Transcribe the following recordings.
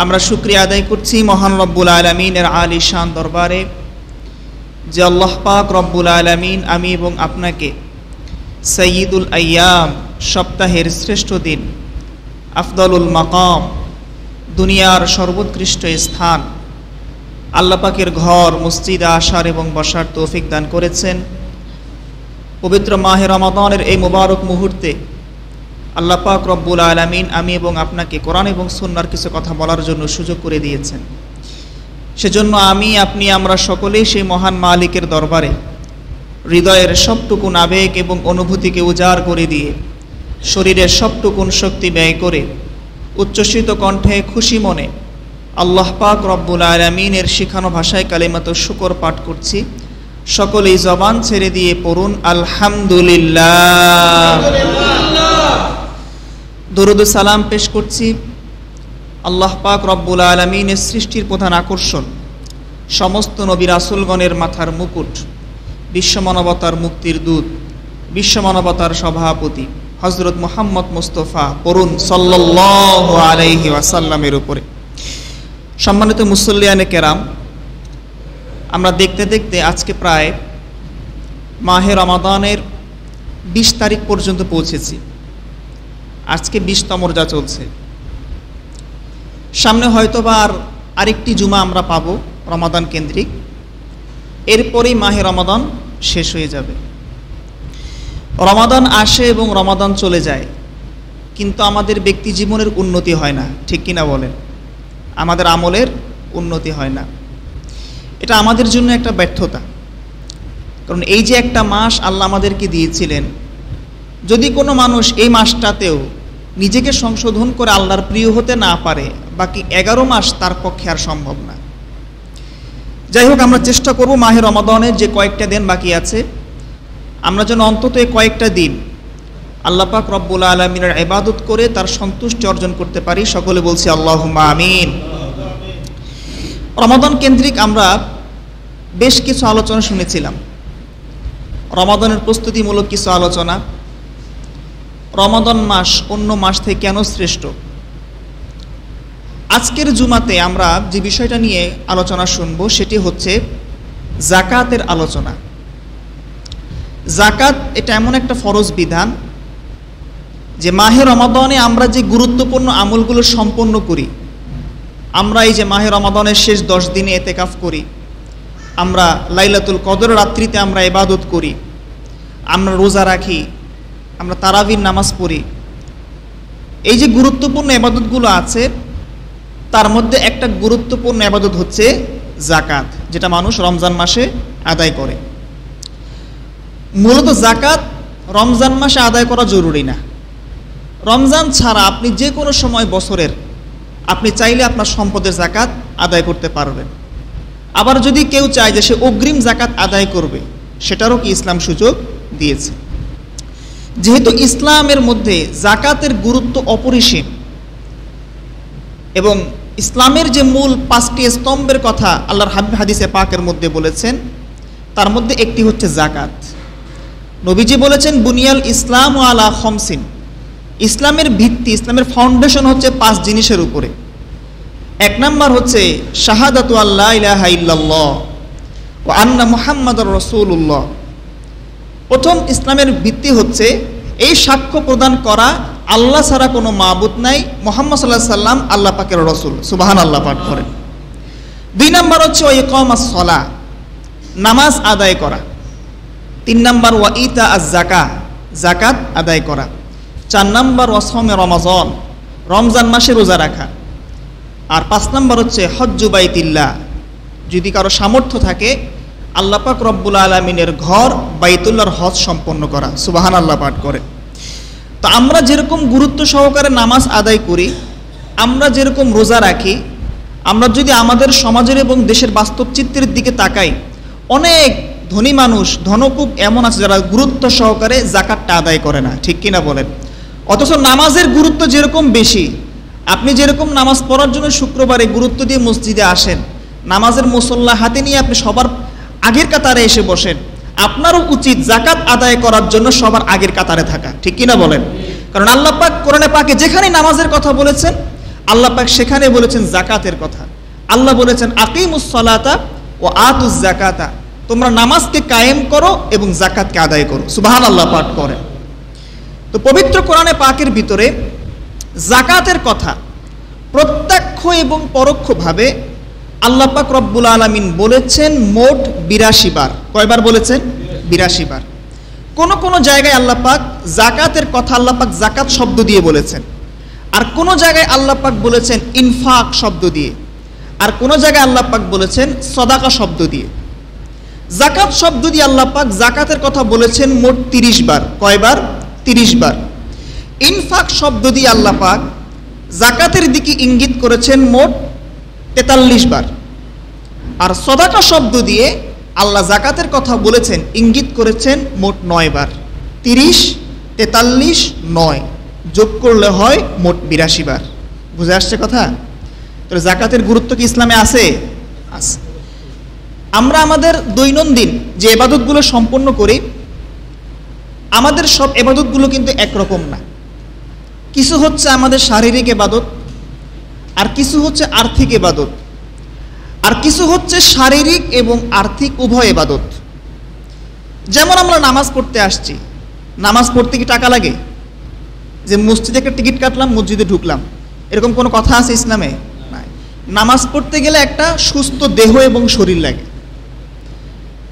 আমরা শুকরিয়া আদায় করছি মহান রব্বুল আলামিনের আলিশান দরবারে যে আল্লাহ পাক রব্বুল আলামিন আমি এবং আপনাকে সাইয়্যিদুল আইয়াম সপ্তাহের শ্রেষ্ঠ দিন, আফদলুল মাকাম দুনিয়ার সর্বোৎকৃষ্ট স্থান আল্লাহ পাকের ঘর মসজিদে আসার এবং বসার তৌফিক দান করেছেন। পবিত্র মাহে রমাদানের এই মুবারক মুহূর্তে আল্লাহ পাক রব্বুল আলামিন আমি এবং আপনাকে কোরআন এবং সুন্নাহর কিছু কথা বলার জন্য সুযোগ করে দিয়েছেন। সেজন্য আপনি আমরা সকলেই সেই মহান মালিকের দরবারে হৃদয়ের সবটুকুন আবেগ এবং অনুভূতিকে উজাড় করে দিয়ে শরীরের সবটুকুন শক্তি ব্যয় করে উচ্ছ্বসিত কণ্ঠে খুশি মনে আল্লাহ পাক রব্বুল আলামিনের শিখানো ভাষায় কালিমাতুশ শুকর পাঠ করছি। সকলেই জবান ছেড়ে দিয়ে পড়ুন আলহামদুলিল্লাহ। দরুদ ও সালাম পেশ করছি আল্লাহ পাক রব্বুল আলামিনের সৃষ্টির প্রধান আকর্ষণ, সমস্ত নবী রাসূলগণের মাথার মুকুট, বিশ্বমানবতার মুক্তির দূত, বিশ্বমানবতার সভাপতি হযরত মুহাম্মদ মুস্তাফা পড়ুন সাল্লাল্লাহু আলাইহি ওয়াসাল্লামের উপরে। সম্মানিত মুসল্লিয়ানে কেরাম, আমরা দেখতে দেখতে আজকে প্রায় মাহে রমাদানের 20 তারিখ পর্যন্ত পৌঁছেছি। আজকে 20তম রোজা চলছে। সামনে হয়তোবা আরেকটি জুমা আমরা পাবো রমাদান কেন্দ্রিক, এরপরেই মাহে রমাদান শেষ হয়ে যাবে। রমাদান আসে এবং রমাদান চলে যায়, কিন্তু আমাদের ব্যক্তি জীবনের উন্নতি হয় না, ঠিক কিনা বলেন? আমাদের আমলের উন্নতি হয় না। এটা আমাদের জন্য একটা ব্যর্থতা। কারণ এই যে একটা মাস আল্লাহ আমাদেরকে দিয়েছিলেন, যদি কোনো মানুষ এই মাসটাতেও নিজেকে সংশোধন করে আল্লাহর প্রিয় হতে না পারে, বাকি 11 মাস তার পক্ষে আর সম্ভব না। যাই হোক, আমরা চেষ্টা করব মাহে রমাদানের যে কয়েকটা দিন বাকি আছে, আমরা যেন অন্তত এই কয়েকটা দিন আল্লাহ পাক রব্বুল আলামিনের ইবাদত করে তার সন্তুষ্টি অর্জন করতে পারি। সকলে বলছি আল্লাহুম্মা আমিন। রমাদান কেন্দ্রিক আমরা বেশ কিছু আলোচনা শুনেছিলাম, রমাদানের প্রস্তুতিমূলক কিছু আলোচনা, রমাদান মাস অন্য মাস থেকে কেন শ্রেষ্ঠ। আজকের জুমাতে আমরা যে বিষয়টা নিয়ে আলোচনা শুনব সেটি হচ্ছে যাকাতের আলোচনা। যাকাত এটা এমন একটা ফরজ বিধান যে মাহে রমাদানে আমরা যে গুরুত্বপূর্ণ আমলগুলো সম্পন্ন করি, আমরা এই যে মাহে রমাদানের শেষ 10 দিনে ইতিকাফ করি, আমরা লাইলাতুল কদর রাত্রিতে আমরা ইবাদত করি, আমরা রোজা রাখি, আমরা তারাবির নামাজ পড়ি, এই যে গুরুত্বপূর্ণ ইবাদতগুলো আছে তার মধ্যে একটা গুরুত্বপূর্ণ ইবাদত হচ্ছে যাকাত, যেটা মানুষ রমজান মাসে আদায় করে। মূলত যাকাত রমজান মাসে আদায় করা জরুরি না। রমজান ছাড়া আপনি যে কোনো সময় বছরের আপনি চাইলে আপনার সম্পদের যাকাত আদায় করতে পারবেন। আবার যদি কেউ চায় যে সে অগ্রিম যাকাত আদায় করবে, সেটারও কি ইসলাম সুযোগ দিয়েছে। যেহেতু ইসলামের মধ্যে যাকাতের গুরুত্ব অপরিসীম এবং ইসলামের যে মূল 5টি স্তম্ভের কথা আল্লাহর হাবিব হাদিসে পাকের মধ্যে বলেছেন, তার মধ্যে একটি হচ্ছে যাকাত। নবীজি বলেছেন বুনিয়াল ইসলাম আলা খামসিন, ইসলামের ভিত্তি, ইসলামের ফাউন্ডেশন হচ্ছে 5 জিনিসের উপরে। 1 নাম্বার হচ্ছে শাহাদাতু আল্লা ইলাহা ইল্লাল্লাহ ওয়া আন্না মুহাম্মাদুর রাসূলুল্লাহ। প্রথম ইসলামের ভিত্তি হচ্ছে এই সাক্ষ্য প্রদান করা আল্লাহ ছাড়া কোনো মাবুদ নাই, মুহাম্মদ সাল্লাল্লাহু আলাইহি সাল্লাম আল্লাহ পাকের রাসূল, সুবহানাল্লাহ পাঠ করেন। 2 নাম্বার হচ্ছে ওয়া ইকামাস সালাহ, নামাজ আদায় করা। 3 নাম্বার ওয়া ইতা আজ যাকাত, যাকাত আদায় করা। 4 নাম্বার ওয়া সাওমে রমাজান, রমজান মাসে রোজা রাখা। আর 5 নাম্বার হচ্ছে হজ্জু বাইতিল্লাহ, যদি কারো সামর্থ্য থাকে আল্লাহ পাক রব্বুল আলামিনের ঘর বাইতুল্লাহর হজ সম্পন্ন করা, সুবহানাল্লাহ পাঠ করে। তো আমরা যেরকম গুরুত্ব সহকারে নামাজ আদায় করি, আমরা যেরকম রোজা রাখি, আমরা যদি আমাদের সমাজের এবং দেশের বাস্তব চিত্রের দিকে তাকাই, অনেক ধনী মানুষ, ধনকুব এমন আছে যারা গুরুত্ব সহকারে যাকাতটা আদায় করে না, ঠিক কিনা বলেন? অথচ নামাজের গুরুত্ব যেরকম বেশি, আপনি যেরকম নামাজ পড়ার জন্য শুক্রবারে গুরুত্ব দিয়ে মসজিদে আসেন, নামাজের মুসল্লা হাতে নিয়ে আপনি সবার আগের কাতারে এসে বসেন, আপনারও উচিত যাকাত আদায় করার জন্য সবার আগের কাতারে থাকা, ঠিক কিনা বলেন? কারণ আল্লাহ পাক কোরআনে পাকে যেখানে নামাজের কথা বলেছেন, আল্লাহ পাক সেখানে বলেছেন জাকাতের কথা। আল্লাহ বলেছেন আকিমুস সালাতা ও আতুজ জাকাতা, তোমরা নামাজকে কায়েম করো এবং জাকাতকে আদায় করো। সুবহানাল্লাহ পাঠ করেন। তো পবিত্র কোরআনে পাকের ভিতরে জাকাতের কথা প্রত্যক্ষ এবং পরোক্ষভাবে আল্লাহ পাক রব্বুল আলামিন বলেছেন মোট 82 বার। কয়বার বলেছেন? 82 বার। কোন জায়গায় আল্লাহ পাক জাকাতের কথা আল্লাহ পাক জাকাত শব্দ দিয়ে বলেছেন, আর কোন জায়গায় আল্লাহ পাক বলেছেন ইনফাক শব্দ দিয়ে, আর কোন জায়গায় আল্লাহ পাক বলেছেন সদাকা শব্দ দিয়ে। জাকাত শব্দ দিয়ে আল্লাহ পাক জাকাতের কথা বলেছেন মোট 30 বার। কয়বার? 30 বার। ইনফাক শব্দ দিয়ে আল্লাহ পাক জাকাতের দিকে ইঙ্গিত করেছেন মোট 43 বার। আর সদাকা শব্দ দিয়ে আল্লাহ জাকাতের কথা বলেছেন, ইঙ্গিত করেছেন মোট 9 বার। 30, 43, 9 যোগ করলে হয় মোট 82 বার। বুঝে আসছে কথা? তো জাকাতের গুরুত্ব কি ইসলামে আছে? আছে। আমরা আমাদের দৈনন্দিন যে ইবাদতগুলো সম্পন্ন করি, আমাদের সব ইবাদতগুলো কিন্তু একরকম না। কিছু হচ্ছে আমাদের শারীরিক ইবাদত, আর কিছু হচ্ছে আর্থিক ইবাদত, আর কিছু হচ্ছে শারীরিক এবং আর্থিক উভয় ইবাদত। যেমন আমরা নামাজ পড়তে আসছি, নামাজ পড়তে কি টাকা লাগে? যে মসজিদে একটা টিকিট কাটলাম, মসজিদে ঢুকলাম, এরকম কোনো কথা আছে ইসলামে? নাই। নামাজ পড়তে গেলে একটা সুস্থ দেহ এবং শরীর লাগে।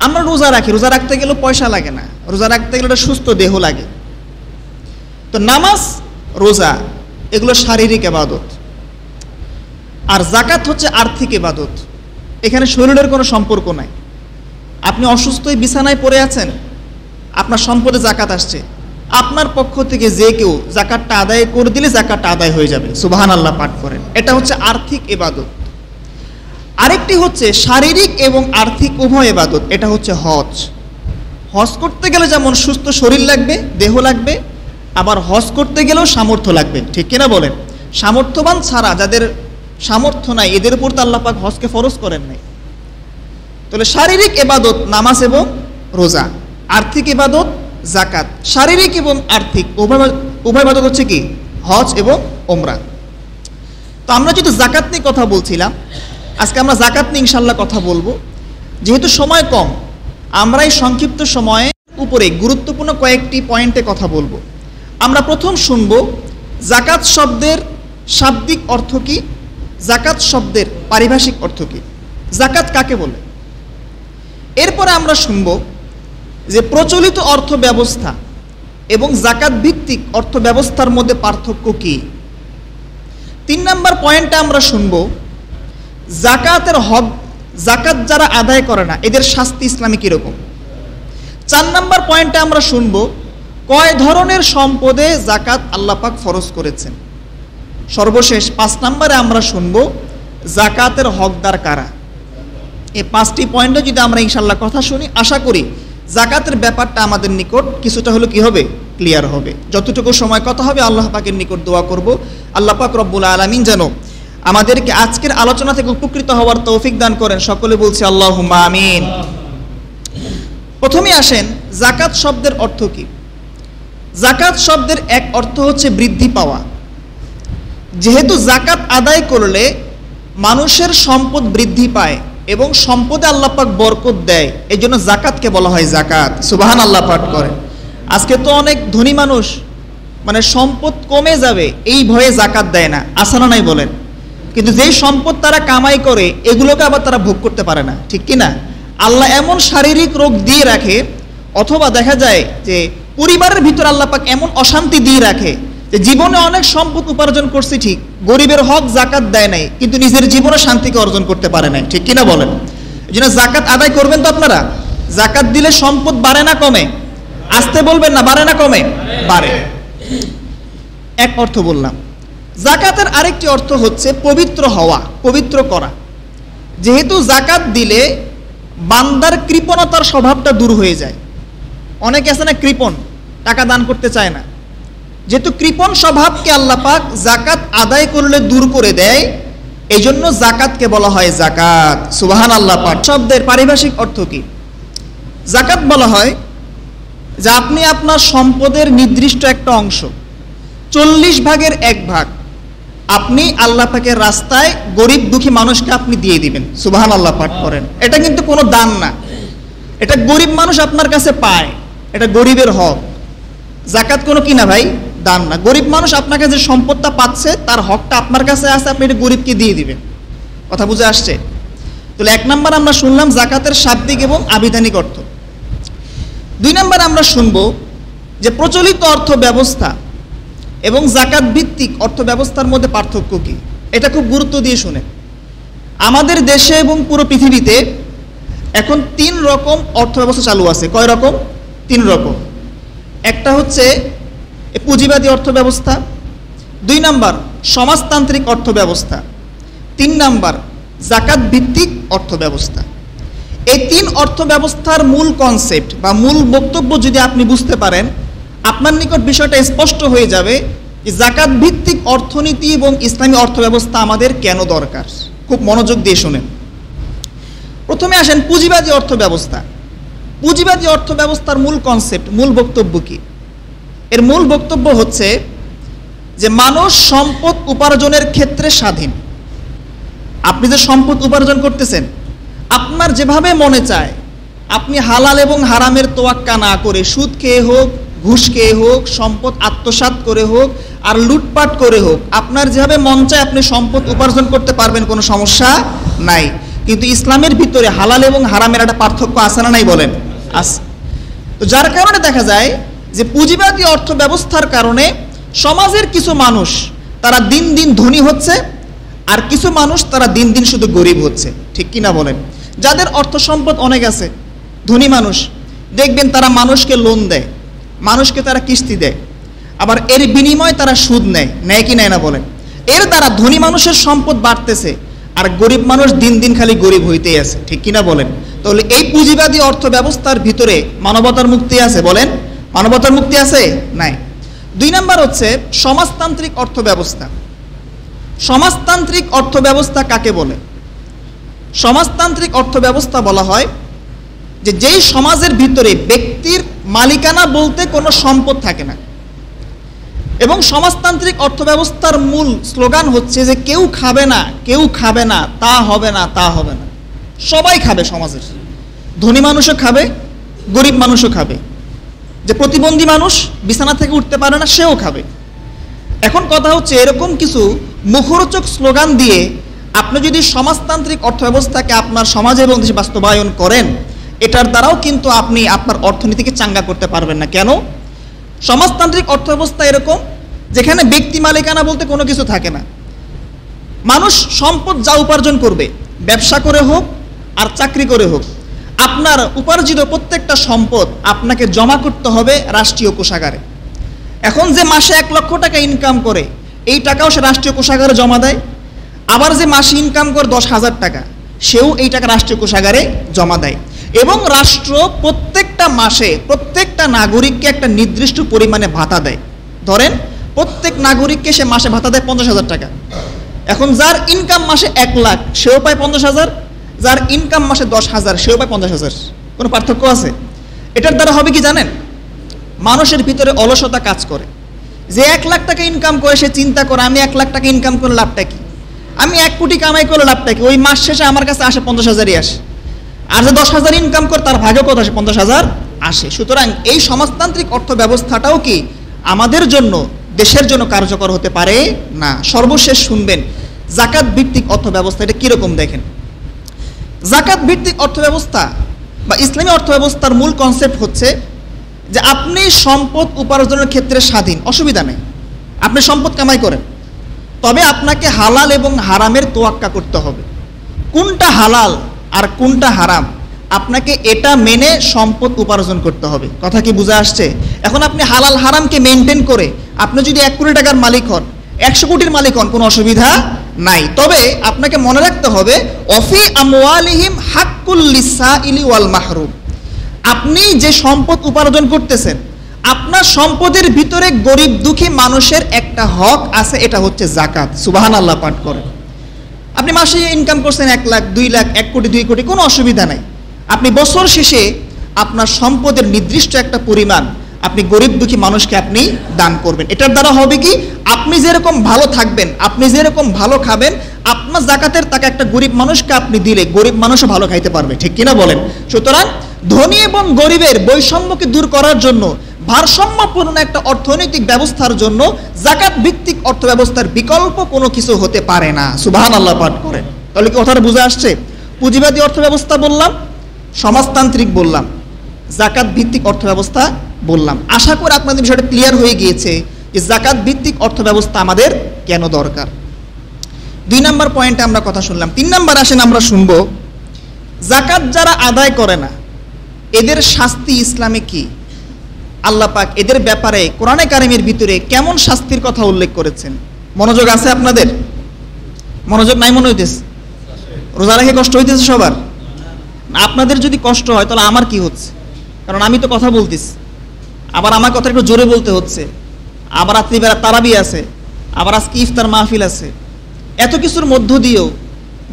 আমরা রোজা রাখি, রোজা রাখতে গেলেও পয়সা লাগে না, রোজা রাখতে গেলে একটা সুস্থ দেহ লাগে। তো নামাজ, রোজা এগুলো শারীরিক ইবাদত, আর জাকাত হচ্ছে আর্থিক ইবাদত। এখানে শরীরের কোনো সম্পর্ক নাই। আপনি অসুস্থ বিছানায় পড়ে আছেন, আপনার সম্পদে জাকাত আসছে, আপনার পক্ষ থেকে যে কেউ জাকাতটা আদায় করে দিলে জাকাতটা আদায় হয়ে যাবে। সুবহানাল্লাহ পাঠ করেন। এটা হচ্ছে আর্থিক ইবাদত। আরেকটি হচ্ছে শারীরিক এবং আর্থিক উভয় ইবাদত, এটা হচ্ছে হজ। হজ করতে গেলে যেমন সুস্থ শরীর লাগবে, দেহ লাগবে, আবার হজ করতে গেলেও সামর্থ্য লাগবে। ঠিক কিনা বলেন? সামর্থ্যবান ছাড়া, যাদের সামর্থ্য নাই, এদের উপর তো আল্লাহ পাক হজকে ফরজ করেন নাই। তাহলে শারীরিক ইবাদত নামাজ এবং রোজা, আর্থিক ইবাদত জাকাত। শারীরিক এবং আর্থিক উভয় ইবাদত হচ্ছে কি? হজ এবং ওমরা। তো আমরা যেহেতু জাকাত নিয়ে কথা বলছিলাম, আজকে আমরা জাকাত নিয়ে ইনশাল্লাহ কথা বলবো। যেহেতু সময় কম, আমরা এই সংক্ষিপ্ত সময়ে উপরে গুরুত্বপূর্ণ কয়েকটি পয়েন্টে কথা বলবো। আমরা প্রথম শুনবো জাকাত শব্দের শাব্দিক অর্থ কি, জাকাত শব্দের পারিভাষিক অর্থ কি, জাকাত কাকে বলে। এরপরে আমরা শুনব যে প্রচলিত অর্থ ব্যবস্থা এবং জাকাত ভিত্তিক অর্থ ব্যবস্থার মধ্যে পার্থক্য কি। 3 নম্বর পয়েন্টে আমরা শুনব জাকাতের হক, জাকাত যারা আদায় করে না এদের শাস্তি ইসলামে কীরকম। 4 নম্বর পয়েন্টে আমরা শুনব কয় ধরনের সম্পদে জাকাত আল্লাহ পাক ফরজ করেছেন। সর্বশেষ 5 নম্বরে আমরা শুনব জাকাতের হকদার কারা। এই 5টি পয়েন্টে যদি আমরা ইনশাল্লাহ কথা শুনি, আশা করি জাকাতের ব্যাপারটা আমাদের নিকট কিছুটা হলো কি হবে, ক্লিয়ার হবে। যতটুকু সময় কথা হবে আল্লাহ পাকের নিকট দোয়া করব, আল্লাহ পাক রব্বুল আলামিন যেন আমাদেরকে আজকের আলোচনা থেকে উপকৃত হওয়ার তৌফিক দান করেন। সকলে বলছি আল্লাহুম্মা আমিন। প্রথমে আসেন জাকাত শব্দের অর্থ কি। জাকাত শব্দের এক অর্থ হচ্ছে বৃদ্ধি পাওয়া। যেহেতু জাকাত আদায় করলে মানুষের সম্পদ বৃদ্ধি পায় এবং সম্পদে আল্লাহ পাক বরকত দেয়, এই জন্য জাকাতকে বলা হয় জাকাত। সুবহানাল্লাহ পাঠ করেন। আজকে তো অনেক ধনী মানুষ মানে সম্পদ কমে যাবে এই ভয়ে জাকাত দেয় না, আসানা নাই বলেন। কিন্তু যেই সম্পদ তারা কামাই করে এগুলোকে আবার তারা ভোগ করতে পারে না, ঠিক কি না? আল্লাহ এমন শারীরিক রোগ দিয়ে রাখে, অথবা দেখা যায় যে পরিবারের ভিতর আল্লাহ পাক এমন অশান্তি দিয়ে রাখে যে জীবনে অনেক সম্পদ উপার্জন করছে ঠিক, গরিবের হক জাকাত দেয় নাই, কিন্তু নিজের জীবনে শান্তিকে অর্জন করতে পারে নাই, ঠিক কিনা বলেন? এই জন্য জাকাত আদায় করবেন তো আপনারা। জাকাত দিলে সম্পদ বাড়ে না কমে? আসতে বলবেন না, বাড়ে না কমে? বাড়ে। এক অর্থ বললাম। জাকাতের আরেকটি অর্থ হচ্ছে পবিত্র হওয়া, পবিত্র করা। যেহেতু জাকাত দিলে বান্দার কৃপণতার স্বভাবটা দূর হয়ে যায়। অনেকে আছে না কৃপণ, টাকা দান করতে চায় না। যেহেতু কৃপণ স্বভাবকে আল্লাহ পাক জাকাত আদায় করলে দূর করে দেয়, এই জন্য জাকাতকে বলা হয় জাকাত। সুবহানাল্লাহ পাঠ। শব্দের পারিভাষিক অর্থ কি? জাকাত বলা হয় যে আপনি আপনার সম্পদের নির্দিষ্ট একটা অংশ, 40 ভাগের 1 ভাগ আপনি আল্লাহ পাকের রাস্তায় গরিব দুঃখী মানুষকে আপনি দিয়ে দিবেন, সুবহানাল্লাহ পাঠ করেন। এটা কিন্তু কোনো দান না, এটা গরিব মানুষ আপনার কাছে পায়, এটা গরিবের হক। যাকাত কোনো কি না ভাই, দান না। গরিব মানুষ আপনার কাছে যে সম্পদটা পাচ্ছে তার হকটা আপনার কাছে আছে, আপনি এটা গরিবকে দিয়ে দিবেন। কথা বুঝে আসছে? তাহলে 1 নাম্বার আমরা শুনলাম যাকাতের শাব্দিক এবং আবিধানিক অর্থ। 2 নাম্বার আমরা শুনব যে প্রচলিত অর্থ ব্যবস্থা এবং যাকাত ভিত্তিক অর্থ ব্যবস্থার মধ্যে পার্থক্য কি। এটা খুব গুরুত্ব দিয়ে শুনে। আমাদের দেশে এবং পুরো পৃথিবীতে এখন 3 রকম অর্থ ব্যবস্থা চালু আছে। কয় রকম? 3 রকম। একটা হচ্ছে পুঁজিবাদী অর্থ ব্যবস্থা, 2 নাম্বার সমাজতান্ত্রিক অর্থ ব্যবস্থা, 3 নাম্বার যাকাত ভিত্তিক অর্থ ব্যবস্থা। এই 3 অর্থ ব্যবস্থার মূল কনসেপ্ট বা মূল বক্তব্য যদি আপনি বুঝতে পারেন, আপনার নিকট বিষয়টা স্পষ্ট হয়ে যাবে যে যাকাত ভিত্তিক অর্থনীতি এবং ইসলামী অর্থ ব্যবস্থা আমাদের কেন দরকার। খুব মনোযোগ দিয়ে শুনেন। প্রথমে আসেন পুঁজিবাদী অর্থ ব্যবস্থা। পুঁজিবাদী অর্থ ব্যবস্থার মূল কনসেপ্ট, মূল বক্তব্য কি? এর মূল বক্তব্য হচ্ছে যে মানুষ সম্পদ উপার্জনের ক্ষেত্রে স্বাধীন। আপনি যে সম্পদ উপার্জন করতেছেন, আপনার যেভাবে মনে চায় আপনি হালাল এবং হারামের তোয়াক্কা না করে, সুদ খেয়ে হোক, ঘুষ খেয়ে হোক, সম্পদ আত্মসাৎ করে হোক, আর লুটপাট করে হোক, আপনার যেভাবে মন চায় আপনি সম্পদ উপার্জন করতে পারবেন, কোনো সমস্যা নাই। কিন্তু ইসলামের ভিতরে হালাল এবং হারামের একটা পার্থক্য আছে না নাই বলেন? আছে। তো যার কারণে দেখা যায় যে পুঁজিবাদী অর্থ ব্যবস্থার কারণে সমাজের কিছু মানুষ তারা দিন দিন ধনী হচ্ছে, আর কিছু মানুষ তারা দিন দিন শুধু গরিব হচ্ছে। ঠিক কিনা বলেন? যাদের অর্থ সম্পদ অনেক আছে, ধনী মানুষ, দেখবেন তারা মানুষকে লোন দেয়, মানুষকে তারা কিস্তি দেয়, আবার এর বিনিময়ে তারা সুদ নেয়, নেয় কি নেয় না বলেন? এর দ্বারা ধনী মানুষের সম্পদ বাড়তেছে, আর গরিব মানুষ দিন দিন খালি গরিব হইতেই আছে। ঠিক কিনা বলেন? তাহলে এই পুঁজিবাদী অর্থ ব্যবস্থার ভিতরে মানবতার মুক্তি আছে? বলেন, মানবতার মুক্তি আছে? নাই। 2 নাম্বার হচ্ছে সমাজতান্ত্রিক অর্থ ব্যবস্থা। সমাজতান্ত্রিক অর্থ ব্যবস্থা কাকে বলে? সমাজতান্ত্রিক অর্থ ব্যবস্থা বলা হয় যে যেই সমাজের ভিতরে ব্যক্তির মালিকানা বলতে কোনো সম্পদ থাকে না। এবং সমাজতান্ত্রিক অর্থ ব্যবস্থার মূল স্লোগান হচ্ছে যে কেউ খাবে না, কেউ খাবে না, তা হবে না, তা হবে না। সবাই খাবে সমাজের, ধনী মানুষও খাবে, গরিব মানুষও খাবে, যে প্রতিবন্ধী মানুষ বিছানা থেকে উঠতে পারে না সেও খাবে। এখন কথা হচ্ছে এরকম কিছু মুখরোচক স্লোগান দিয়ে আপনি যদি সমাজতান্ত্রিক অর্থ ব্যবস্থাকে আপনার সমাজে এবং দেশে বাস্তবায়ন করেন, এটার দ্বারাও কিন্তু আপনি আপনার অর্থনীতিকে চাঙ্গা করতে পারবেন না। কেন? সমাজতান্ত্রিক অর্থ ব্যবস্থা এরকম যেখানে ব্যক্তি মালিকানা বলতে কোনো কিছু থাকে না। মানুষ সম্পদ যা উপার্জন করবে, ব্যবসা করে হোক আর চাকরি করে হোক, আপনার উপার্জিত প্রত্যেকটা সম্পদ আপনাকে জমা করতে হবে রাষ্ট্রীয় কোষাগারে। এখন যে মাসে 1 লক্ষ টাকা ইনকাম করে, এই টাকাও সে রাষ্ট্রীয় কোষাগারে জমা দেয়। আবার যে মাসে ইনকাম করে 10,000 টাকা, সেও এই টাকা রাষ্ট্রীয় কোষাগারে জমা দেয়। এবং রাষ্ট্র প্রত্যেকটা মাসে প্রত্যেকটা নাগরিককে একটা নির্দিষ্ট পরিমাণে ভাতা দেয়। ধরেন প্রত্যেক নাগরিককে সে মাসে ভাতা দেয় 50,000 টাকা। এখন যার ইনকাম মাসে 1 লাখ সেও পায় 50,000, যার ইনকাম মাসে 10,000 সেও পায় 50,000। কোনো পার্থক্য আছে? এটার দ্বারা হবে কি জানেন? মানুষের ভিতরে অলসতা কাজ করে। যে 1 লাখ টাকা ইনকাম করে সে চিন্তা করে আমি 1 লাখ টাকা ইনকাম করে লাভটা কি, আমি 1 কোটি কামাই করে লাভটা কি, ওই মাস শেষে আমার কাছে আসে 50,000ই আসে। আর যে 10,000 ইনকাম করে তার ভাগে কত আসে? 50,000 আসে। সুতরাং এই সমাজতান্ত্রিক অর্থ ব্যবস্থাটাও কি আমাদের জন্য, দেশের জন্য কার্যকর হতে পারে না। সর্বশেষ শুনবেন যাকাত ভিত্তিক অর্থ ব্যবস্থা, এটা কীরকম দেখেন। যাকাত ভিত্তিক অর্থ ব্যবস্থা বা ইসলামী অর্থ ব্যবস্থার মূল কনসেপ্ট হচ্ছে যে আপনি সম্পদ উপার্জনের ক্ষেত্রে স্বাধীন, অসুবিধা নেই, আপনি সম্পদ কামাই করেন, তবে আপনাকে হালাল এবং হারামের তোয়াক্কা করতে হবে। কোনটা হালাল আর কোনটা হারাম আপনাকে এটা মেনে সম্পদ উপার্জন করতে হবে। কথা কি বুঝে আসছে? এখন আপনি হালাল হারামকে মেনটেন করে আপনি যদি 1 কোটি টাকার মালিক হন, 100 কোটির মালিক হন, কোনো অসুবিধা নাই। তবে আপনাকে মনে রাখতে হবে অফি আমওয়ালিহিম হাক্কুল লিসাইলি ওয়াল মাহরুম। আপনি যে সম্পদ উপার্জন করতেছেন, আপনার সম্পদের ভিতরে গরিব দুঃখী মানুষের একটা হক আছে, এটা হচ্ছে যাকাত। সুবহানাল্লাহ পাঠ করেন। আপনি মাসে ইনকাম করছেন 1 লাখ, 2 লাখ, 1 কোটি, 2 কোটি, কোনো অসুবিধা নাই। আপনি বছর শেষে আপনার সম্পদের নির্দিষ্ট একটা পরিমাণ আপনি গরিব দুঃখী মানুষকে আপনি দান করবেন। এটার দ্বারা হবে কি, আপনি যেরকম ভালো থাকবেন, আপনি যেরকম ভালো খাবেন, আপনার জাকাতের টাকা একটা গরিব মানুষকে আপনি দিলে গরিব মানুষও ভালো খাইতে পারবে, ঠিক কিনা বলেন? সুতরাং ধনী এবং গরিবের বৈষম্যকে দূর করার জন্য, ভারসাম্যপূর্ণ একটা অর্থনৈতিক ব্যবস্থার জন্য জাকাত ভিত্তিক অর্থ ব্যবস্থার বিকল্প কোনো কিছু হতে পারে না। সুবহানাল্লাহ পাঠ করেন। তাহলে কি কথাটা বুঝে আসছে? পুঁজিবাদী অর্থ ব্যবস্থা বললাম, সমাজতান্ত্রিক বললাম, জাকাত ভিত্তিক অর্থ ব্যবস্থা বললাম। আশা করি আপনাদের বিষয়টা ক্লিয়ার হয়ে গিয়েছে যে জাকাত ভিত্তিক অর্থ ব্যবস্থা আমাদের কেন দরকার। 2 নম্বর পয়েন্টে আমরা কথা শুনলাম। 3 নম্বর আসেন আমরা শুনবো, জাকাত যারা আদায় করে না এদের শাস্তি ইসলামে কি? আল্লাহ পাক এদের ব্যাপারে কোরআনে কারিমের ভিতরে কেমন শাস্তির কথা উল্লেখ করেছেন? মনোযোগ আছে আপনাদের? মনোযোগ নাই মনে হইতেছে? রোজা রেখে কষ্ট হইতেছে সবার? আপনাদের যদি কষ্ট হয় তাহলে আমার কি হচ্ছে? কারণ আমি তো কথা বলতেছি, আবার আমার কথা একটু জোরে বলতে হচ্ছে, আবার রাত্রিবেলা তারাবি আছে, আবার আজকে ইফতার মাহফিল আছে। এত কিছুর মধ্য দিয়েও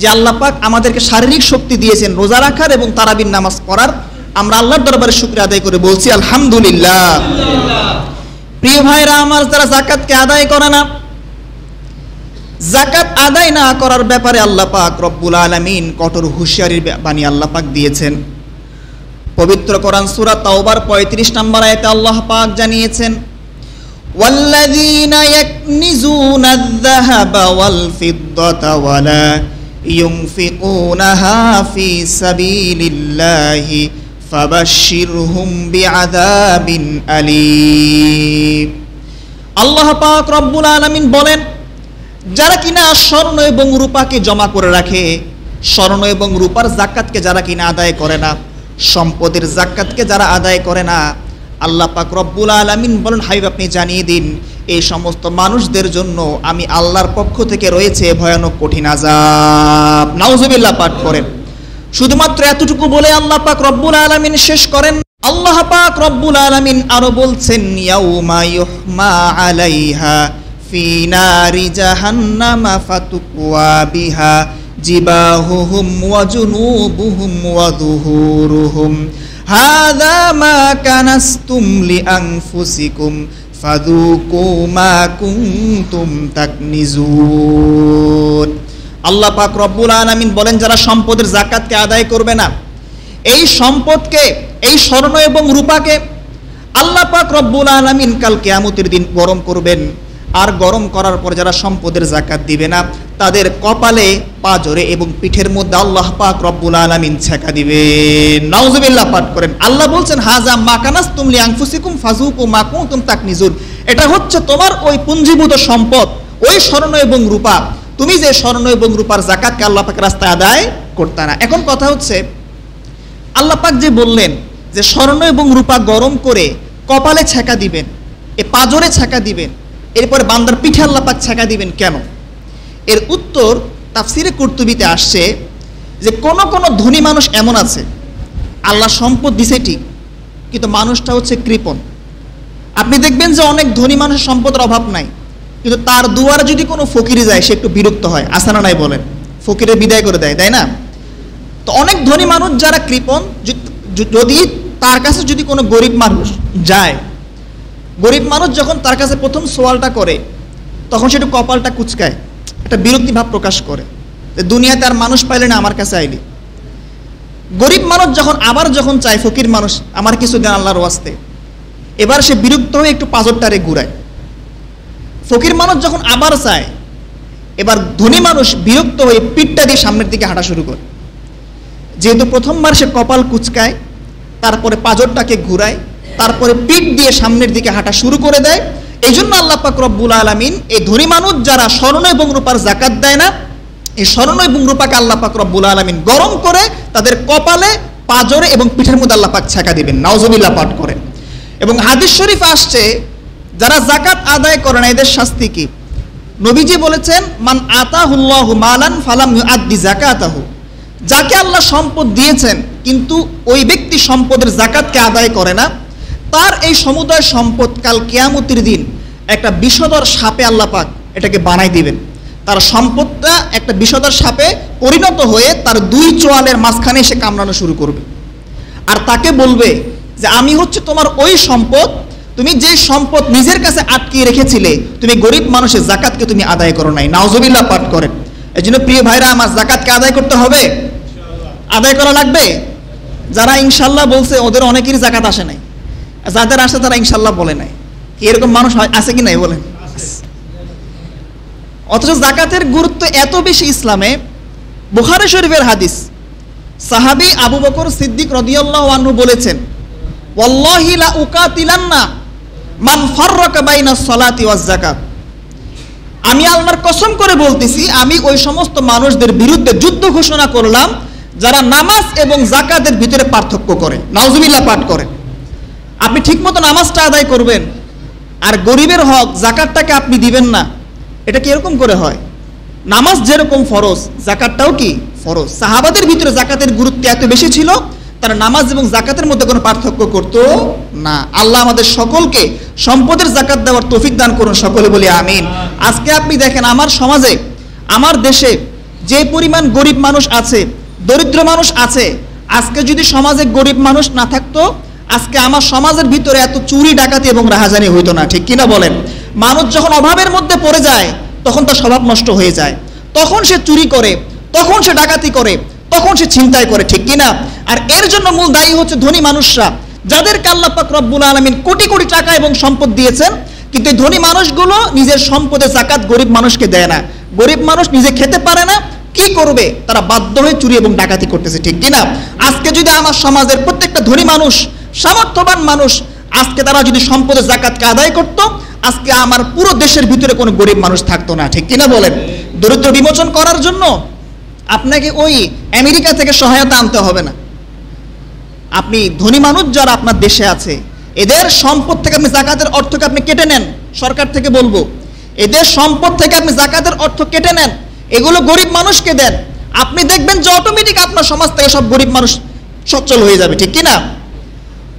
যে আল্লাহ পাক আমাদেরকে শারীরিক শক্তি দিয়েছেন রোজা রাখার এবং তারাবির নামাজ পড়ার, আমরা আল্লাহর দরবারে শুকরিয়া আদায় করে বলছি আলহামদুলিল্লাহ। প্রিয় ভাইরা আমার, যারা জাকাতকে আদায় করে না, জাকাত আদায় না করার ব্যাপারে আল্লাহ পাক রব্বুল আলামিন কঠোর হুঁশিয়ারির বাণী আল্লাহ পাক দিয়েছেন। পবিত্র কোরআন সূরা তাওবার 35 নম্বর আয়াতে আল্লাহ পাক জানিয়েছেন, ওয়াল্লাযীনা ইয়াকনিজুনা আয-যাহাবা ওয়াল ফিদ্দাতা ওয়ালা ইউনফিকুনাহা ফি সাবিলিল্লাহি ফাবাশশিরহুম বিআযাবিন আলীম। আল্লাহ পাক রব্বুল আলামিন বলেন, যারা কিনা স্বর্ণ এবং রূপাকে জমা করে রাখে, স্বর্ণ এবং রূপার যাকাতকে যারা কিনা আদায় করে না, সম্পদের যাকাতকে যারা আদায় করে না, আল্লাহ পাক রব্বুল আলামিন বলেন, হাবিব আপনি জানিয়ে দিন এই সমস্ত মানুষদের জন্য আমি আল্লাহর পক্ষ থেকে রয়েছে ভয়ানক কঠিন আযাব। নাউজুবিল্লাহ পাঠ করেন। শুধুমাত্র এতটুকু বলে আল্লাহ পাক রব্বুল আলামিন শেষ করেন। আল্লাহ পাক রব্বুল আলামিন আরো বলছেন, ইয়াউমা ইউহমা আলাইহা ফি নারি জাহান্নামা ফাতুকওয়া বিহা জিবাহুহুম ওয়া জুনুবুহুম ওয়া যুহুরুহুম হাযা মা কানাসতুম লিআনফুসিকুম ফাযুকু মা কুনতুম তাকনিজুন। আল্লাহ পাক রব্বুল আলামিন বলেন, যারা সম্পদের যাকাতকে আদায় করবে না, এই সম্পদকে, এই স্বর্ণ এবং রূপাকে আল্লাহ পাক রব্বুল আলামিন কাল কিয়ামতের দিন গরম করবেন। আর গরম করার পর যারা সম্পদের যাকাত দিবে না, তাদের কপালে, পাজরে এবং পিঠের মধ্যে আল্লাহ পাক রব্বুল আলামিন ছেকা দিবেন। নাউজুবিল্লাহ পাঠ করেন। আল্লাহ বলছেন, হাযা মা কানাসতুম লিআনফুসিকুম ফাযুকু মা কুনতুম তাকনিজুন। এটা হচ্ছে তোমার ওই পুঞ্জীভূত সম্পদ, ওই স্বর্ণ এবং রূপা, তুমি যে স্বর্ণ এবং রূপার যাকাতকে আল্লাহ পাকের রাস্তায় আদায় করতে না। এখন কথা হচ্ছে, আল্লাহ পাক যে বললেন যে স্বর্ণ এবং রূপা গরম করে কপালে ছেকা দিবেন, এ পাজরে ছেকা দিবেন, এরপরে বান্দার পিঠে আল্লাহ পাক ছেকা দিবেন কেন? এর উত্তর তাফসিরে কুরতুবিতে আসছে যে কোন কোন ধনী মানুষ এমন আছে, আল্লাহ সম্পদ দিছে ঠিক, কিন্তু মানুষটা হচ্ছে কৃপণ। আপনি দেখবেন যে অনেক ধনী মানুষের সম্পদের অভাব নাই, কিন্তু তার দুয়ারে যদি কোনো ফকির যায় সে একটু বিরক্ত হয়, আসে না নাই বলেন? ফকিরে বিদায় করে দেয়, তাই না? তো অনেক ধনী মানুষ যারা কৃপণ, যদি তার কাছে যদি কোনো গরিব মানুষ যায়, গরিব মানুষ যখন তার কাছে প্রথম সওয়ালটা করে, তখন সে একটু কপালটা কুচকায়, একটা বিরক্তি ভাব প্রকাশ করে, দুনিয়াতে আর মানুষ পাইলে না আমার কাছে আইলি। গরিব মানুষ যখন চায়, ফকির মানুষ আমার কিছু দেন আল্লাহর ওয়াস্তে, এবার সে বিরক্ত হয়ে একটু পাজরটারে ঘুরায়। ফকির মানুষ যখন আবার চায়, এবার ধনী মানুষ বিরক্ত হয়ে পিঠটা দিয়ে সামনের দিকে হাঁটা শুরু করে। যেহেতু প্রথমবার সে কপাল কুচকায়, তারপরে পাজরটাকে ঘুরায়, তারপরে পিঠ দিয়ে সামনের দিকে হাঁটা শুরু করে দেয়। এই জন্য আল্লাহ পাক রব্বুল আলামিন এই ধনী মানুষ যারা স্বর্ণ এবং রূপার যাকাত দেয় না, এই স্বর্ণ এবং রূপাকে আল্লাহ পাক রব্বুল আলামিন গরম করে তাদের কপালে, পাজরে এবং পিঠের মধ্যে আল্লাহ পাক ছেকা দিবেন। নাউজুবিল্লাহ পাঠ করেন। এবং হাদিস শরীফ আসছে, যারা যাকাত আদায় করে না এদের শাস্তি কি? নবীজি বলেছেন, মান আতাহুল্লাহু মালান ফালাম ইউআদ্দি যাকাতাহু। যাকে আল্লাহ সম্পদ দিয়েছেন কিন্তু ওই ব্যক্তি সম্পদের যাকাতকে আদায় করে না, তার এই সমুদয় সম্পদ কাল কিয়ামতের দিন একটা বিষধর সাপে আল্লাহ পাক এটাকে বানাই দিবেন। তার সম্পদটা একটা বিষধর সাপে পরিণত হয়ে তার দুই চোয়ালের মাঝখানে এসে কামড়ানো শুরু করবে। আর তাকে বলবে যে আমি হচ্ছে তোমার ওই সম্পদ তুমি যে সম্পদ নিজের কাছে আটকিয়ে রেখেছিলে, তুমি গরিব মানুষের জাকাতকে তুমি আদায় করো নাই। নাউজুবিল্লাহ পাঠ করেন। এই জন্য প্রিয় ভাইরা আমার, জাকাতকে আদায় করতে হবে, আদায় করা লাগবে। যারা ইনশাল্লাহ বলছে ওদের অনেকেরই জাকাত আসে নাই, যাদের আসে তারা ইনশাল্লাহ বলে নাই। কি এরকম মানুষ আছে কি নাই বলেন? অথচ জাকাতের গুরুত্ব এত বেশি ইসলামে। বুখারী শরীফের হাদিস, সাহাবী আবু বকর সিদ্দিক রাদিয়াল্লাহু আনহু বলেছেন, ওয়াল্লাহি লা উকাতিলান্না মান ফাররাকা বাইনাস সালাতি ওয়াজ যাকাত। আমি আল্লাহর কসম করে বলতেছি, আমি ওই সমস্ত মানুষদের বিরুদ্ধে যুদ্ধ ঘোষণা করলাম যারা নামাজ এবং যাকাতের ভিতরে পার্থক্য করে। নাউজুবিল্লাহ পাঠ করে। আপনি ঠিকমতো নামাজটা আদায় করবেন আর গরিবের হক যাকাতটাকে আপনি দিবেন না, এটা কি এরকম করে হয়? নামাজ যেরকম ফরজ, যাকাতটাও কি ফরজ। সাহাবাদের ভিতরে যাকাতের গুরুত্ব এত বেশি ছিল, তারা নামাজ এবং যাকাতের মধ্যে কোনো পার্থক্য করতো না। আল্লাহ আমাদের সকলকে সম্পদের যাকাত দেওয়ার তৌফিক দান করুন, সকলে বলি আমিন। আজকে আপনি দেখেন আমার সমাজে, আমার দেশে যে পরিমাণ গরিব মানুষ আছে, দরিদ্র মানুষ আছে, আজকে যদি সমাজে গরিব মানুষ না থাকতো, আজকে আমার সমাজের ভিতরে এত চুরি ডাকাতি এবং রাহাজানি হইতো না, ঠিক কিনা বলেন? মানুষ যখন অভাবের মধ্যে পড়ে যায় তখন তার স্বভাব নষ্ট হয়ে যায়, তখন সে চুরি করে, তখন সে ডাকাতি করে, তখন সে ছিনতাই করে, ঠিক কিনা? আর এর জন্য মূল দায়ী হচ্ছে ধনী মানুষরা, যাদেরকে আল্লাহ পাক রব্বুল আলামিন কোটি কোটি টাকা এবং সম্পদ দিয়েছেন, কিন্তু এই ধনী মানুষগুলো নিজের সম্পদের যাকাত গরিব মানুষকে দেয় না। গরিব মানুষ নিজে খেতে পারে না, কি করবে? তারা বাধ্য হয়ে চুরি এবং ডাকাতি করতেছে, ঠিক কিনা? আজকে যদি আমার সমাজের প্রত্যেকটা ধনী মানুষ, সামর্থ্যবান মানুষ, আজকে তারা যদি সম্পদের যাকাতকে আদায় করত, আজকে আমার পুরো দেশের ভিতরে কোনো গরিব মানুষ থাকতো না, ঠিক কিনা বলেন? দরিদ্র বিমোচন করার জন্য আপনাকে ওই আমেরিকা থেকে সহায়তা আনতে হবে না। আপনি ধনী মানুষ যারা আপনার দেশে আছে, এদের সম্পদ থেকে আপনি যাকাতের অর্থকে আপনি কেটে নেন। সরকার থেকে বলবো, এদের সম্পদ থেকে আপনি যাকাতের অর্থ কেটে নেন, এগুলো গরিব মানুষকে দেন। আপনি দেখবেন যে অটোমেটিক আপনার সমাজ থেকে সব গরিব মানুষ সচ্ছল হয়ে যাবে, ঠিক কিনা?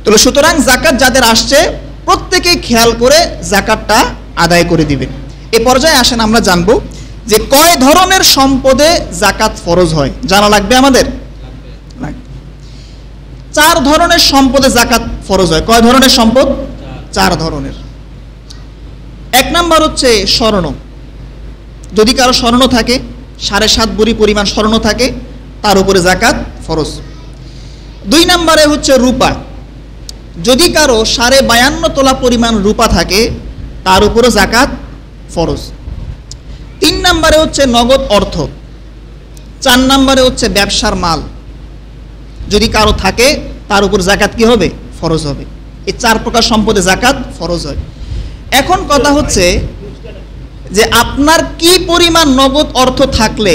তো সুতরাং যাকাত যাদের আসছে প্রত্যেকেই খেয়াল করে যাকাতটা আদায় করে দিবেন। এ পর্যায়ে আসেন আমরা জানবো যে কয় ধরনের সম্পদে যাকাত ফরজ হয়। জানা লাগবে আমাদের? 4 ধরনের সম্পদে যাকাত ফরজ হয়। কয় ধরনের সম্পদ? 4 ধরনের। 1 নাম্বার হচ্ছে স্বর্ণ। যদি কারো স্বর্ণ থাকে, 7.5 ভরি পরিমাণ স্বর্ণ থাকে, তার উপরে যাকাত ফরজ। 2 নাম্বারে হচ্ছে রূপা। যদি কারো 52.5 তোলা পরিমাণ রূপা থাকে, তার উপরে যাকাত ফরজ। 3 নাম্বারে হচ্ছে নগদ অর্থ। 4 নাম্বারে হচ্ছে ব্যবসার মাল। যদি কারো থাকে তার উপর যাকাত কি হবে? ফরজ হবে। এই 4 প্রকার সম্পদে যাকাত ফরজ হয়। এখন কথা হচ্ছে যে আপনার কি পরিমাণ নগদ অর্থ থাকলে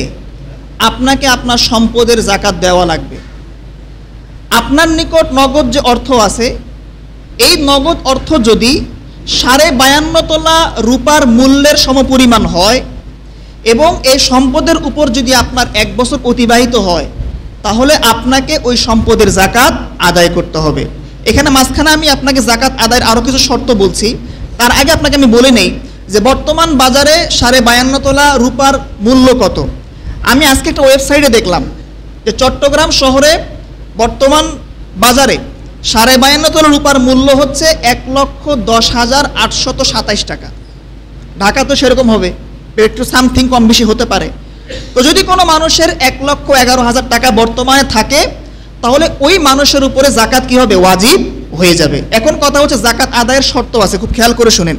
আপনাকে আপনার সম্পদের যাকাত দেওয়া লাগবে। আপনার নিকট নগদ যে অর্থ আছে, এই নগদ অর্থ যদি 52.5 তোলা রূপার মূল্যের সমপরিমাণ হয় এবং এই সম্পদের উপর যদি আপনার 1 বছর অতিবাহিত হয়, তাহলে আপনাকে ওই সম্পদের যাকাত আদায় করতে হবে। এখানে মাঝখানে আমি আপনাকে যাকাত আদায়ের আরও কিছু শর্ত বলছি, তার আগে আপনাকে আমি বলে নেই যে বর্তমান বাজারে 52.5 তোলা রূপার মূল্য কত। আমি আজকে একটা ওয়েবসাইটে দেখলাম যে চট্টগ্রাম শহরে বর্তমান বাজারে 52.5 তোলা রূপার মূল্য হচ্ছে 1,10,827 টাকা। ঢাকা তো সেরকম হবে, একটু সামথিং কম বেশি হতে পারে। তো যদি কোনো মানুষের 1,11,000 টাকা বর্তমানে থাকে, তাহলে ওই মানুষের উপরে যাকাত কি হবে? ওয়াজিব হয়ে যাবে। এখন কথা হচ্ছে যাকাত আদায়ের শর্ত আছে, খুব খেয়াল করে শুনেন।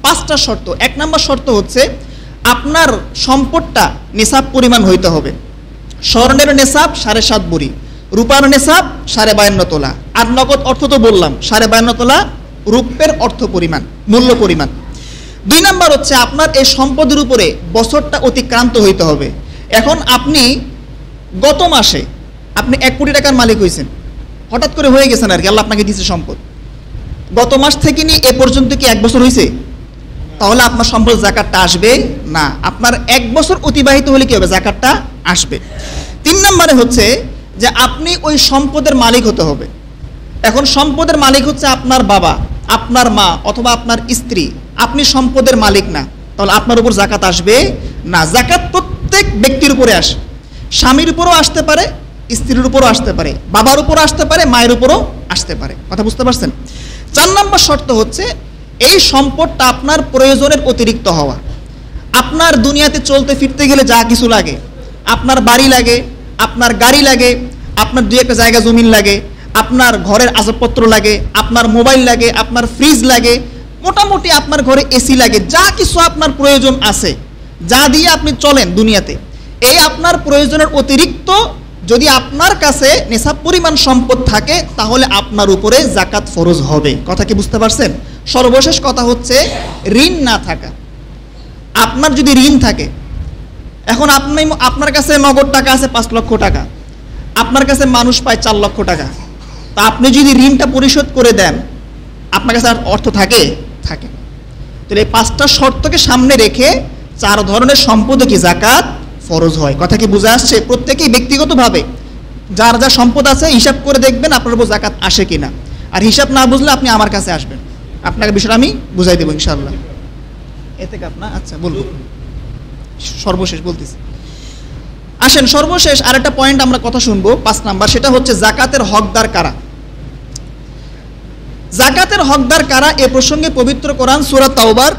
5টা শর্ত। 1 নম্বর শর্ত হচ্ছে আপনার সম্পদটা নিসাব পরিমাণ হইতে হবে। স্বর্ণের নিসাব 7.5 ভরি, রূপার নিসাব 52.5 তোলা, আর নগদ অর্থ তো বললাম 52.5 তোলা রূপের অর্থ পরিমাণ, মূল্য পরিমাণ। 2 নম্বর হচ্ছে আপনার এই সম্পদের উপরে বছরটা অতিক্রান্ত হইতে হবে। এখন আপনি গত মাসে আপনি 1 কোটি টাকার মালিক হয়েছেন, হঠাৎ করে হয়ে গেছেন আর কি, আল্লাহ আপনাকে দিয়েছে সম্পদ। গত মাস থেকে নিয়ে এ পর্যন্ত কি 1 বছর হয়েছে? তাহলে আপনার সম্পদ যাকাতটা আসবে না। আপনার 1 বছর অতিবাহিত হলে কি হবে? যাকাতটা আসবে। 3 নম্বরে হচ্ছে যে আপনি ওই সম্পদের মালিক হতে হবে। এখন সম্পদের মালিক হচ্ছে আপনার বাবা, আপনার মা অথবা আপনার স্ত্রী, আপনি সম্পদের মালিক না, তাহলে আপনার উপর যাকাত আসবে না। যাকাত প্রত্যেক ব্যক্তির উপরে আসে, স্বামীর উপরও আসতে পারে, স্ত্রীর উপরও আসতে পারে, বাবার উপরও আসতে পারে, মায়ের উপরও আসতে পারে। কথা বুঝতে পারছেন? 4 নম্বর শর্ত হচ্ছে এই সম্পদটা আপনার প্রয়োজনের অতিরিক্ত হওয়া। আপনার দুনিয়াতে চলতে ফিরতে গেলে যা কিছু লাগে, আপনার বাড়ি লাগে, আপনার গাড়ি লাগে, আপনার দুই একটা জায়গা জমিন লাগে, আপনার ঘরের আসবাবপত্র লাগে, আপনার মোবাইল লাগে, আপনার ফ্রিজ লাগে, মোটামুটি আপনার ঘরে এসি লাগে, যা কিছু আপনার প্রয়োজন আছে, যা দিয়ে আপনি চলেন দুনিয়াতে, এই আপনার প্রয়োজনের অতিরিক্ত যদি আপনার কাছে নেশাব পরিমাণ সম্পদ থাকে তাহলে আপনার উপরে জাকাত ফরজ হবে। কথা কি বুঝতে পারছেন? সর্বশেষ কথা হচ্ছে ঋণ না থাকা। আপনার যদি ঋণ থাকে, এখন আপনার কাছে নগদ টাকা আছে 5 লক্ষ টাকা, আপনার কাছে মানুষ পায় 4 লক্ষ টাকা, তা আপনি যদি ঋণটা পরিশোধ করে দেন আপনার কাছে আর অর্থ থাকে? থাকে। তো এই 5টা শর্তকে সামনে রেখে 4 ধরনের সম্পদে কি জাকাত ফরজ হয়। কথা কি বুঝে আসছে? প্রত্যেকেই ব্যক্তিগতভাবে যার যা সম্পদ আছে হিসাব করে দেখবেন আপনার উপর জাকাত আসে কিনা। আর হিসাব না বুঝলে আপনি আমার কাছে আসবেন, আপনাকে বিষয়টা আমি বুঝাই দেবো ইনশাআল্লাহ। এ থেকে আপনার আচ্ছা বলবো, সর্বশেষ বলতেছি। আসেন সর্বশেষ আরেকটা পয়েন্ট আমরা কথা শুনবো, 5 নাম্বার, সেটা হচ্ছে জাকাতের হকদার কারা। জাকাতের হকদার কারা এ প্রসঙ্গে পবিত্র কোরআন সূরা তাওবার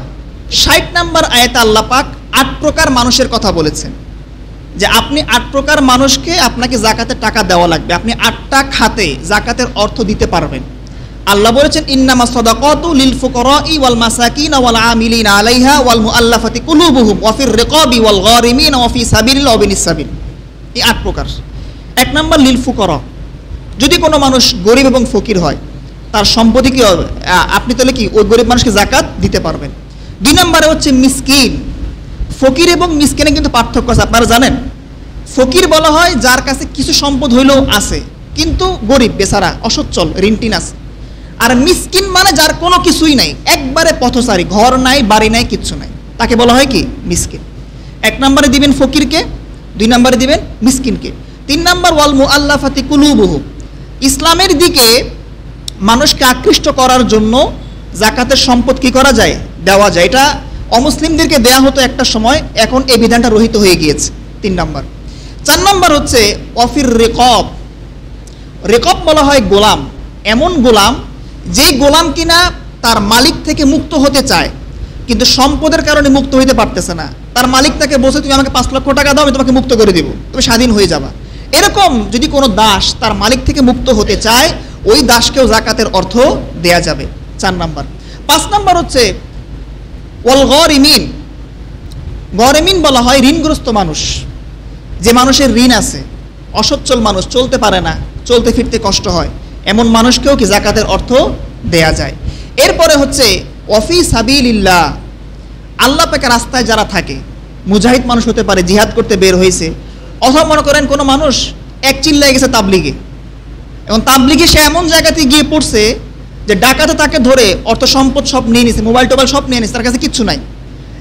60 নাম্বার আয়াতে আল্লাহ পাক 8 প্রকার মানুষের কথা বলেছেন, যে আপনি 8 প্রকার মানুষকে আপনাকে জাকাতের টাকা দেওয়া লাগবে, আপনি 8টা খাতে জাকাতের অর্থ দিতে পারবেন। আল্লাহ বলেছেন ইন্নামাস সাদাকাতু লিল ফুকারাই ওয়াল মাসাকিন ওয়াল আমিলিনা আলাইহা ওয়াল মুআল্লাফাতি কুলুবুহুম ওয়া ফির রিকাবি ওয়াল গারিমিন ওয়া ফি সাবিলিল্লাহি ওয়া বিনিস সাবিল। এই 8 প্রকার। 1 নাম্বার লিল ফুকারা, যদি কোনো মানুষ গরিব এবং ফকির হয় তার সম্পত্তি কি হবে, আপনি তাহলে কি ওই গরিব মানুষকে জাকাত দিতে পারবেন। 2 নম্বরে হচ্ছে মিসকিন। ফকির এবং মিসকিনে কিন্তু পার্থক্য আছে, আপনারা জানেন। ফকির বলা হয় যার কাছে কিছু সম্পদ হইলেও আছে কিন্তু গরিব, বেচারা, অসচ্ছল, ঋণটিন আছে। আর মিসকিন মানে যার কোনো কিছুই নাই, একবারে পথচারী, ঘর নাই, বাড়ি নাই, কিচ্ছু নাই, তাকে বলা হয় কি মিসকিন। 1 নম্বরে দিবেন ফকিরকে, 2 নম্বরে দিবেন মিসকিনকে। 3 নম্বর ওয়াল মুআল্লাফাতি কুলুবুহুম, ইসলামের দিকে মানুষকে আকৃষ্ট করার জন্য জাকাতের সম্পদ কি করা যায়, দেওয়া যায়। এটা অমুসলিমদেরকে দেয়া হতো একটা সময়, এখন এই বিধানটা রহিত হয়ে গিয়েছে। 3 নম্বর। 4 নম্বর হচ্ছে ওয়াফির রিকাব। রিকাব বলা হয় গোলাম, এমন গোলাম যেই গোলাম কিনা তার মালিক থেকে মুক্ত হতে চায় কিন্তু সম্পদের কারণে মুক্ত হইতে পারতেছে না। তার মালিক তাকে বলছে তুমি আমাকে 5 লক্ষ টাকা দাও, আমি তোমাকে মুক্ত করে দিব, তুমি স্বাধীন হয়ে যাবা। এরকম যদি কোনো দাস তার মালিক থেকে মুক্ত হতে চায় ওই দাসকেও জাকাতের অর্থ দেয়া যাবে। 4 নম্বর। 5 নম্বর হচ্ছে ওয়াল গারিমিন। গারিমিন বলা হয় ঋণগ্রস্ত মানুষ, যে মানুষের ঋণ আছে, অসচ্ছল মানুষ, চলতে পারে না, চলতে ফিরতে কষ্ট হয়, এমন মানুষকেও কি জাকাতের অর্থ দেয়া যায়। এরপরে হচ্ছে ওয়াফি সাবিলিল্লাহ, আল্লাহ পাকের রাস্তায় যারা থাকে, মুজাহিদ মানুষ হতে পারে, জিহাদ করতে বের হয়েছে, অথবা মনে করেন কোনো মানুষ এক চিল্লায় গেছে তাবলিগে, এবং তাবলিগে সে এমন জায়গাতে গিয়ে পড়ছে যে ডাকাতে তাকে ধরে অর্থ সম্পদ সব নিয়ে নিছে, মোবাইল টোবাইল সব নিয়ে নিছে, তার কাছে কিচ্ছু নাই।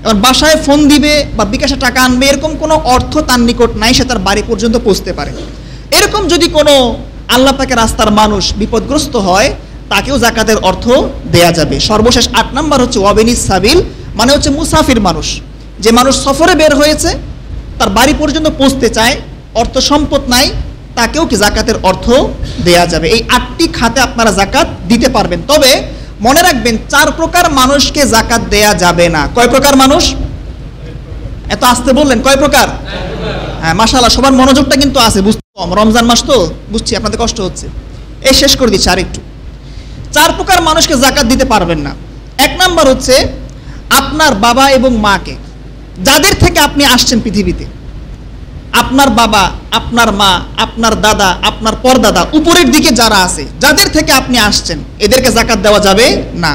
এবং বাসায় ফোন দিবে বা বিকাশে টাকা আনবে, এরকম কোনো অর্থ তার নিকট নাই, সে তার বাড়ি পর্যন্ত পৌঁছতে পারে। এরকম যদি কোনো আল্লাহ পাকের রাস্তার মানুষ বিপদগ্রস্ত হয় তাকেও জাকাতের অর্থ দেয়া যাবে। সর্বশেষ 8 নম্বর হচ্ছে ওয়াবিনিস সাবিল, মানে হচ্ছে মুসাফির মানুষ, যে মানুষ সফরে বের হয়েছে, তার বাড়ি পর্যন্ত পৌঁছতে চায়, অর্থ সম্পদ নাই, তাকেও কি জাকাতের অর্থ দেয়া যাবে। এই 8টি খাতে আপনারা জাকাত দিতে পারবেন। তবে মনে রাখবেন 4 প্রকার মানুষকে জাকাত দেয়া যাবে না। কয় প্রকার মানুষ? এত আসতে বললেন, কয় প্রকার? হ্যাঁ মাশাআল্লাহ, সবার মনোযোগটা কিন্তু আছে, বুঝতে কম, রমজান মাস তো বুঝছি আপনাদের কষ্ট হচ্ছে। এই শেষ করে দিচ্ছি আরেকটু। 4 প্রকার মানুষকে জাকাত দিতে পারবেন না। 1 নম্বর হচ্ছে আপনার বাবা এবং মাকে, যাদের থেকে আপনি আসছেন পৃথিবীতে, আপনার বাবা, আপনার মা, আপনার দাদা, আপনার পরদাদা, উপরের দিকে যারা আছে, যাদের থেকে আপনি আসছেন, এদেরকে জাকাত দেওয়া যাবে না।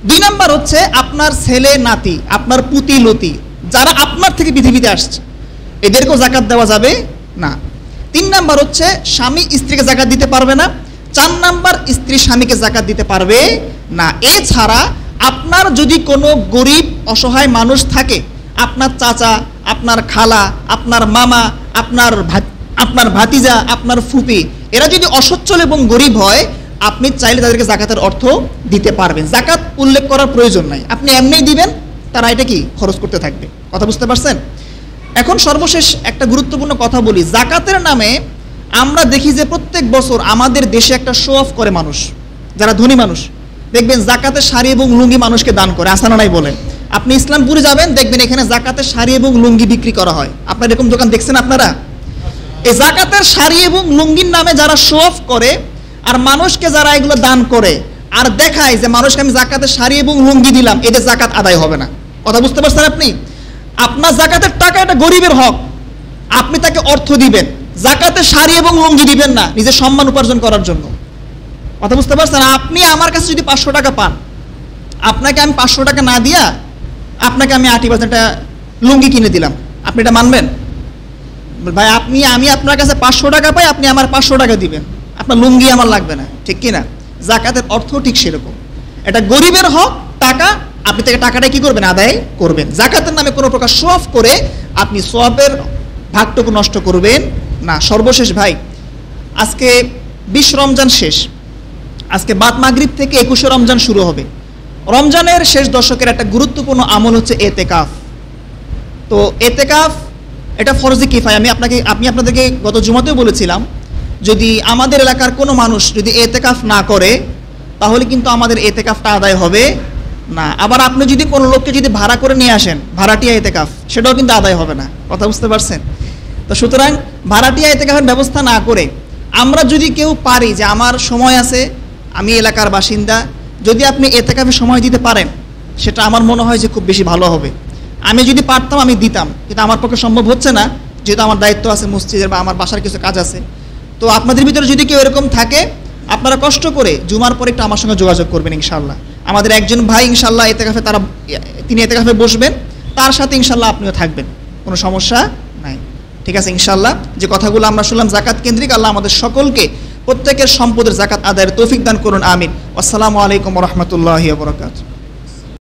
2 নম্বর হচ্ছে আপনার ছেলে নাতি, আপনার পুতি লতি, যারা আপনার থেকে পৃথিবীতে আসছে, এদেরকেও জাকাত দেওয়া যাবে না। 3 নম্বর হচ্ছে স্বামী স্ত্রীকে জাকাত দিতে পারবে না। 4 নম্বর স্ত্রী স্বামীকে জাকাত দিতে পারবে না। এছাড়া আপনার যদি কোনো গরিব অসহায় মানুষ থাকে, আপনার চাচা, আপনার খালা, আপনার মামা, আপনার ভাতিজা, আপনার ফুপি, এরা যদি অসচ্ছল এবং গরিব হয়, আপনি চাইলে তাদেরকে জাকাতের অর্থ দিতে পারবেন। জাকাত উল্লেখ করার প্রয়োজন নাই, আপনি এমনিই দিবেন, তারা এটা কি খরচ করতে থাকবে। কথা বুঝতে পারছেন? এখন সর্বশেষ একটা গুরুত্বপূর্ণ কথা বলি। জাকাতের নামে আমরা দেখি যে প্রত্যেক বছর আমাদের দেশে একটা শো অফ করে মানুষ, যারা ধনী মানুষ, দেখবেন জাকাতের শাড়ি এবং লুঙ্গি মানুষকে দান করে, আসে না নাই বলেন? আপনি ইসলামপুরে যাবেন, দেখবেন এখানে জাকাতের শাড়ি এবং লুঙ্গি বিক্রি করা হয়। আপনার এরকম দোকান দেখছেন আপনারা? এই জাকাতের শাড়ি এবং লুঙ্গির নামে যারা শো অফ করে আর মানুষকে যারা এগুলো দান করে আর দেখায় যে মানুষকে আমি জাকাতের শাড়ি এবং লুঙ্গি দিলাম, এদের জাকাত আদায় হবে না। কথা বুঝতে পারছেন আপনি? আপনার জাকাতের টাকা এটা গরিবের হক, আপনি তাকে অর্থ দিবেন, জাকাতের শাড়ি এবং লুঙ্গি দিবেন না নিজের সম্মান উপার্জন করার জন্য। কথা বুঝতে পারছেন? আপনি আমার কাছে যদি 500 টাকা পান, আপনাকে আমি 500 টাকা না দিয়া আপনাকে আমি 80% লুঙ্গি কিনে দিলাম, আপনি এটা মানবেন? ভাই আমি আপনার কাছে 500 টাকা পাই, আপনি আমার 500 টাকা দিবেন, আপনার লুঙ্গি আমার লাগবে না, ঠিক কিনা? জাকাতের অর্থ ঠিক সেরকম, এটা গরিবের হক, টাকা, আপনি থেকে টাকাটা কি করবেন? আদায় করবেন। জাকাতের নামে কোনো প্রকার শো অফ করে আপনি সওয়াবের ভাগটুকু নষ্ট করবেন না। সর্বশেষ ভাই, আজকে 20 রমজান শেষ, আজকে বাদ মাগরিব থেকে 21 রমজান শুরু হবে। রমজানের শেষ দশকের একটা গুরুত্বপূর্ণ আমল হচ্ছে এতেকাফ। তো এতেকাফ এটা ফরজে কিফায়া। আমি আপনাদেরকে গত জুমাতেও বলেছিলাম, যদি আমাদের এলাকার কোনো মানুষ যদি এতেকাফ না করে তাহলে কিন্তু আমাদের এতেকাফটা আদায় হবে না। আবার আপনি যদি কোনো লোককে যদি ভাড়া করে নিয়ে আসেন, ভাড়াটিয়া এতেকাফ, সেটাও কিন্তু আদায় হবে না। কথা বুঝতে পারছেন? তো সুতরাং ভাড়াটিয়া এতেকাফের ব্যবস্থা না করে আমরা যদি কেউ পারি যে আমার সময় আছে, আমি এলাকার বাসিন্দা, যদি আপনি এতেকাফে সময় দিতে পারেন, সেটা আমার মনে হয় যে খুব বেশি ভালো হবে। আমি যদি পারতাম আমি দিতাম, কিন্তু আমার পক্ষে সম্ভব হচ্ছে না, যেহেতু আমার দায়িত্ব আছে মসজিদের বা আমার বাসার কিছু কাজ আছে। তো আপনাদের ভিতরে যদি কেউ এরকম থাকে, আপনারা কষ্ট করে জুমার পরে একটু আমার সঙ্গে যোগাযোগ করবেন ইনশাল্লাহ। আমাদের একজন ভাই ইনশাল্লাহ এতেকাফে তিনি এতেকাফে বসবেন, তার সাথে ইনশাল্লাহ আপনিও থাকবেন, কোনো সমস্যা নাই। ঠিক আছে ইনশাল্লাহ? যে কথাগুলো আমরা শুনলাম জাকাত কেন্দ্রিক, আল্লাহ আমাদের সকলকে প্রত্যেকের সম্পদের জাকাত আদায়ের তৌফিক দান করুন, আমিন। আসসালামু আলাইকুম ওয়া রাহমাতুল্লাহি ওয়া বারাকাতুহু।